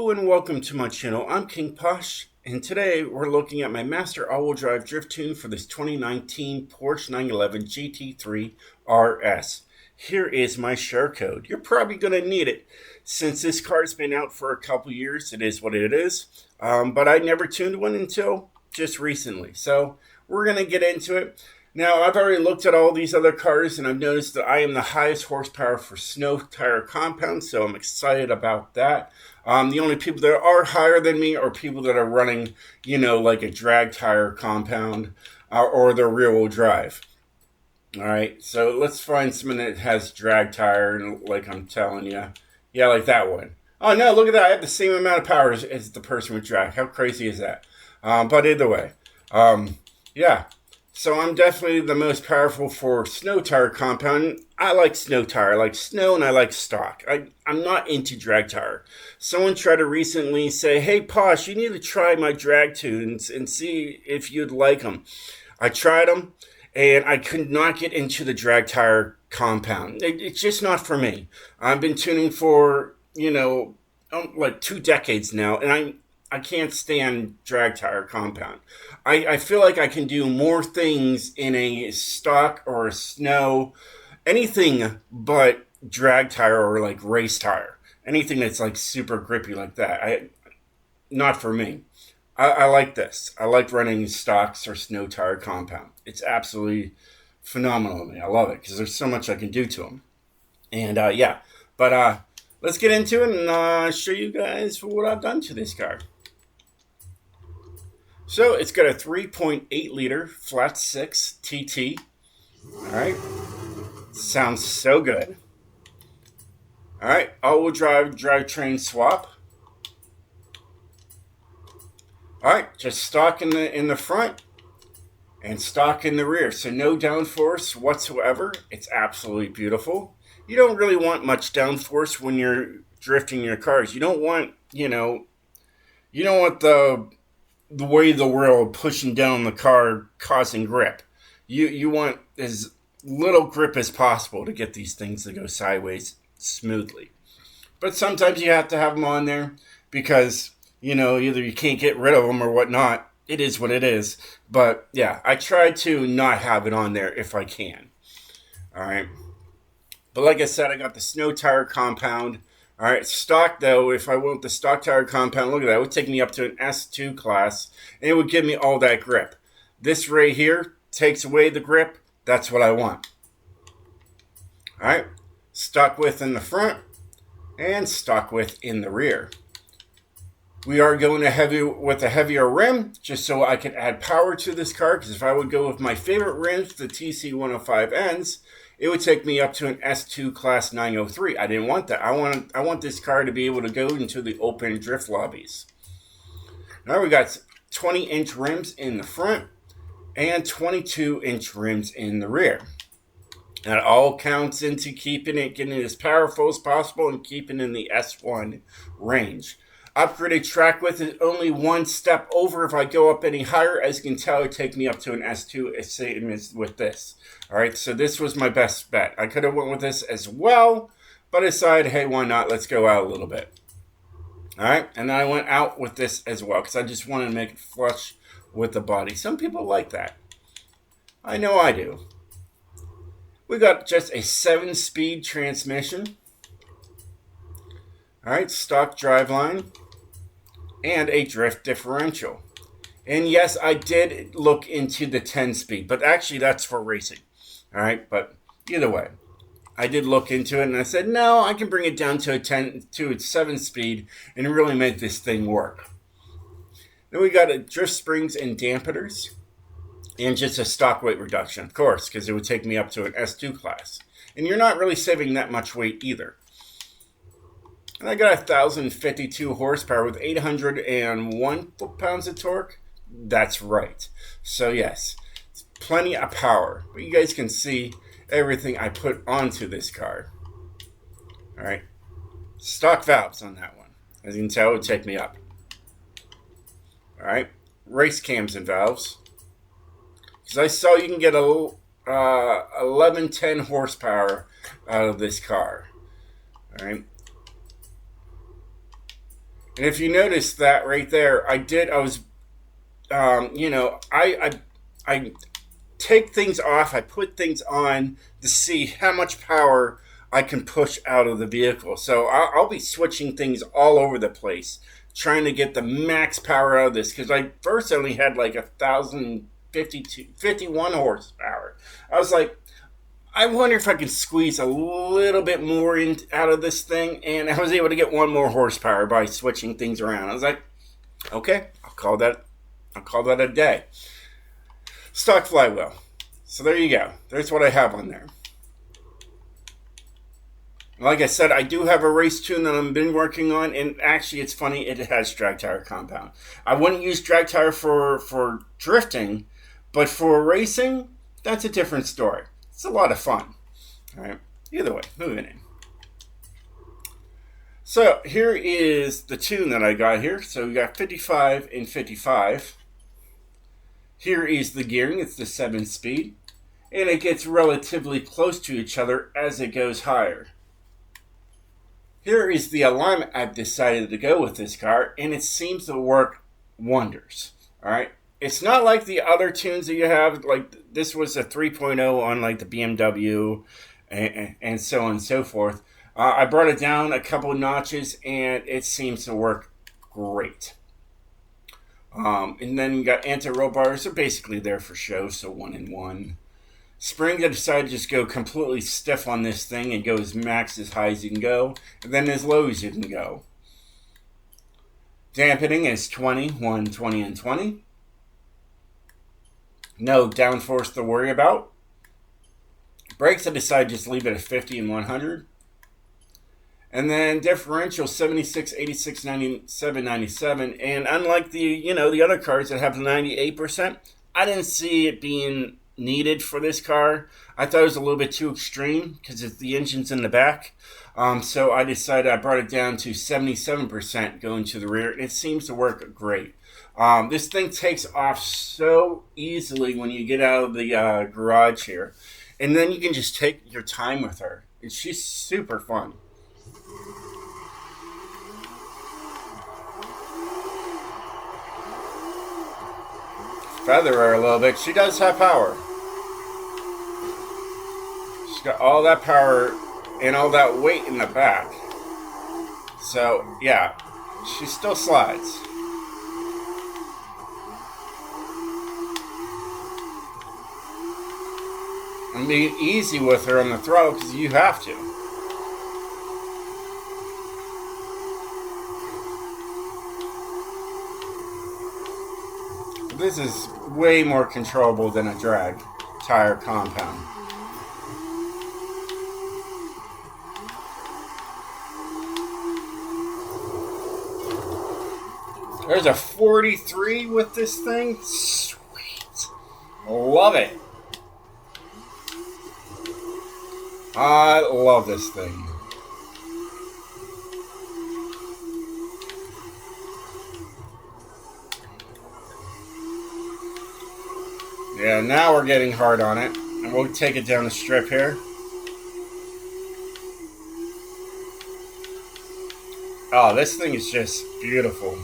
Hello and welcome to my channel. I'm King Posh, and today we're looking at my master all-wheel drive drift tune for this 2019 Porsche 911 GT3 RS. Here is my share code. You're probably going to need it since this car's been out for a couple years. It is what it is, but I never tuned one until just recently. So we're going to get into it. Now, I've already looked at all these other cars, and I've noticed that I am the highest horsepower for snow tire compound, so I'm excited about that. The only people that are higher than me are people that are running, like a drag tire compound or the rear-wheel drive. All right, so let's find someone that has drag tire, like I'm telling you. Yeah, like that one. Oh, no, look at that. I have the same amount of power as the person with drag. How crazy is that? But either way, yeah. So I'm definitely the most powerful for snow tire compound. I like snow tire. I like snow and I like stock. I'm not into drag tire. Someone tried to recently say, hey, Posh, you need to try my drag tunes and see if you'd like them. I tried them and I could not get into the drag tire compound. It's just not for me. I've been tuning for, like 2 decades now, and I can't stand drag tire compound. I feel like I can do more things in a stock or a snow, anything but drag tire or like race tire. Anything that's like super grippy like that. Not for me. I like this. I like running stocks or snow tire compound. It's absolutely phenomenal to me. I love it because there's so much I can do to them. And yeah, but let's get into it and show you guys what I've done to this car. So it's got a 3.8 liter flat 6 TT. All right. Sounds so good. All right. All-wheel drivetrain swap. All right. Just stock in the front and stock in the rear. So no downforce whatsoever. It's absolutely beautiful. You don't really want much downforce when you're drifting your cars. You don't want, you don't want the way of the world pushing down the car causing grip. You want as little grip as possible to get these things to go sideways smoothly. But sometimes you have to have them on there because, either you can't get rid of them or whatnot. It is what it is. But yeah, I try to not have it on there if I can. All right. But like I said, I got the snow tire compound. All right, stock though, if I want the stock tire compound, look at that. It would take me up to an S2 class, and it would give me all that grip. This right here takes away the grip. That's what I want. All right, stock width in the front and stock width in the rear. We are going with a heavier rim, just so I can add power to this car, because if I would go with my favorite rims, the TC105Ns, it would take me up to an S2 class 903. I didn't want that. I want this car to be able to go into the open drift lobbies. Now we got 20-inch rims in the front and 22-inch rims in the rear. That all counts into getting it as powerful as possible and keeping in the S1 range. Upgraded track width is only one step over. If I go up any higher, as you can tell, it would take me up to an S2, same as with this. All right, so this was my best bet. I could have went with this as well, but I decided, hey, why not? Let's go out a little bit. All right, and then I went out with this as well because I just wanted to make it flush with the body. Some people like that. I know I do. We got just a 7-speed transmission. All right, stock driveline and a drift differential. And yes, I did look into the 10-speed, but actually that's for racing. All right, but either way, I did look into it and I said, no, I can bring it down to a 7-speed and really make this thing work. Then we got a drift springs and dampeners and just a stock weight reduction, of course, because it would take me up to an S2 class. And you're not really saving that much weight either. And I got 1,052 horsepower with 801 foot-pounds of torque. That's right. So yes, it's plenty of power. But you guys can see everything I put onto this car. All right. Stock valves on that one. As you can tell, it would take me up. All right. Race cams and valves. Because I saw you can get a 1110 horsepower out of this car. All right. And if you notice that right there, I was, you know, I take things off, I put things on to see how much power I can push out of the vehicle. So I'll be switching things all over the place, trying to get the max power out of this, because I first only had like 1,051 horsepower. I was like, I wonder if I can squeeze a little bit more out of this thing, and I was able to get one more horsepower by switching things around. I was like, okay, I'll call that a day. Stock flywheel. So there you go. There's what I have on there. Like I said, I do have a race tune that I've been working on, and actually it's funny, it has drag tire compound. I wouldn't use drag tire for drifting, but for racing, that's a different story. It's a lot of fun. All right. Either way, moving in. So here is the tune that I got here. So we got 55 and 55. Here is the gearing. It's the 7-speed. And it gets relatively close to each other as it goes higher. Here is the alignment I've decided to go with this car, and it seems to work wonders. All right. It's not like the other tunes that you have. Like this was a 3.0 on like the BMW and so on and so forth. I brought it down a couple notches, and it seems to work great. And then you got anti-roll bars. They're basically there for show, so 1 and 1. Spring, I decided to just go completely stiff on this thing and go as max as high as you can go, and then as low as you can go. Dampening is 20, 1, 20, and 20. No downforce to worry about. Brakes, I decided to just leave it at 50 and 100. And then differential 76, 86, 97, 97. And unlike the other cars that have 98%, I didn't see it being needed for this car. I thought it was a little bit too extreme because the engine's in the back. So I decided I brought it down to 77% going to the rear. And it seems to work great. This thing takes off so easily when you get out of the garage here. And then you can just take your time with her. And she's super fun. Feather her a little bit. She does have power. She's got all that power and all that weight in the back. So, yeah, she still slides. I'm being easy with her on the throttle because you have to. This is way more controllable than a drag tire compound. There's a 43 with this thing. Sweet. Love it. I love this thing. Yeah, now we're getting hard on it. And we'll take it down the strip here. Oh, this thing is just beautiful.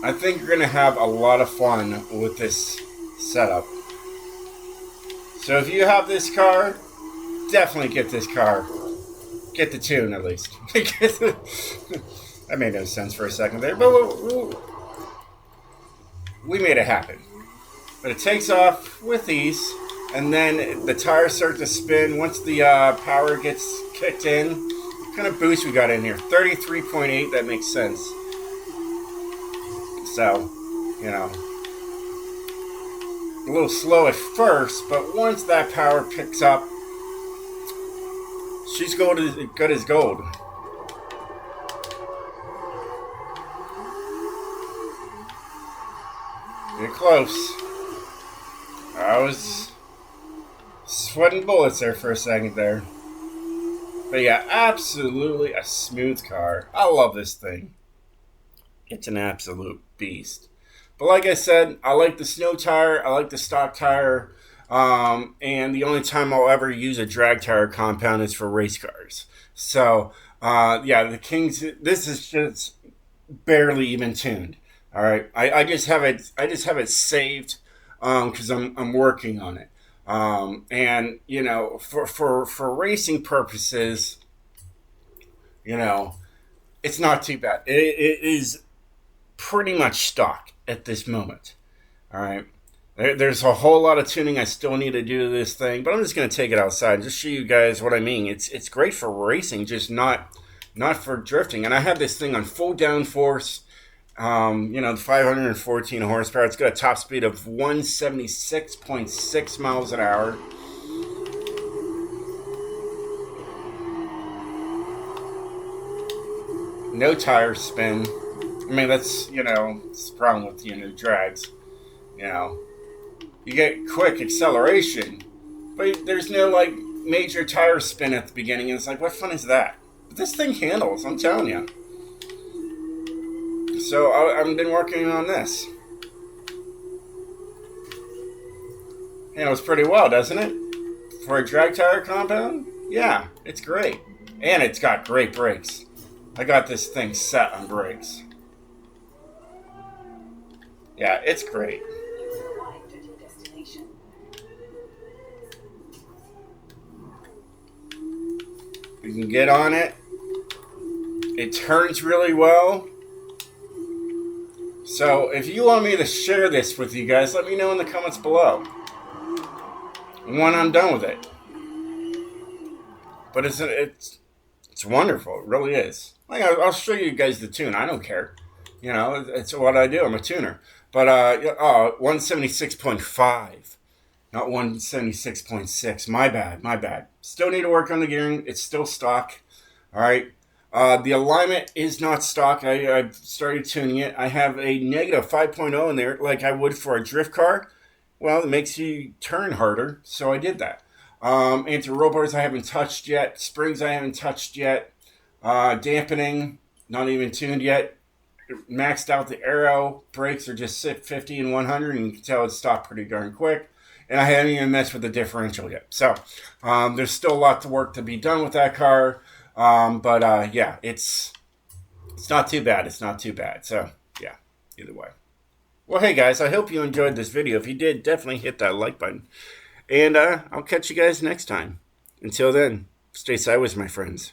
I think you're going to have a lot of fun with this setup. So if you have this car, definitely get this car. Get the tune, at least. That made no sense for a second there, but we made it happen. But it takes off with ease, and then the tires start to spin. Once the power gets kicked in, what kind of boost we got in here? 33.8, that makes sense. So, you know, a little slow at first, but once that power picks up, she's good as gold. Get close. I was sweating bullets there for a second there. But yeah, absolutely a smooth car. I love this thing. It's an absolute beast. But like I said, I like the snow tire. I like the stock tire. And the only time I'll ever use a drag tire compound is for race cars. So Yeah, the Kings. This is just barely even tuned. All right, I just have it. I just have it saved because I'm working on it. And you know, for racing purposes, you know, it's not too bad. It is pretty much stock at this moment. All right. There's a whole lot of tuning I still need to do to this thing, but I'm just going to take it outside and just show you guys what I mean. It's great for racing, just not for drifting. And I have this thing on full downforce. You know, the 514 horsepower. It's got a top speed of 176.6 miles an hour. No tire spin. I mean, that's, you know, it's the problem with, you know, drags. You know, you get quick acceleration, but there's no, like, major tire spin at the beginning. And it's like, what fun is that? But this thing handles, I'm telling you. So I've been working on this. Handles pretty well, doesn't it? For a drag tire compound? Yeah, it's great. And it's got great brakes. I got this thing set on brakes. Yeah, it's great. You can get on it. It turns really well. So if you want me to share this with you guys, let me know in the comments below when I'm done with it. But it's wonderful. It really is. Like, I'll show you guys the tune. I don't care. You know, it's what I do. I'm a tuner. But 176.5, not 176.6. My bad. Still need to work on the gearing. It's still stock. All right. The alignment is not stock. I've started tuning it. I have a negative 5.0 in there, like I would for a drift car. Well, it makes you turn harder, so I did that. Anti-roll bars I haven't touched yet. Springs I haven't touched yet. Dampening, not even tuned yet. Maxed out the aero. Brakes are just 50 and 100, and you can tell it stopped pretty darn quick. And I haven't even messed with the differential yet. So there's still a lot of work to be done with that car. Yeah, it's not too bad. It's not too bad. So yeah, either way. Well, hey guys, I hope you enjoyed this video. If you did, definitely hit that like button. And I'll catch you guys next time. Until then, stay sideways, my friends.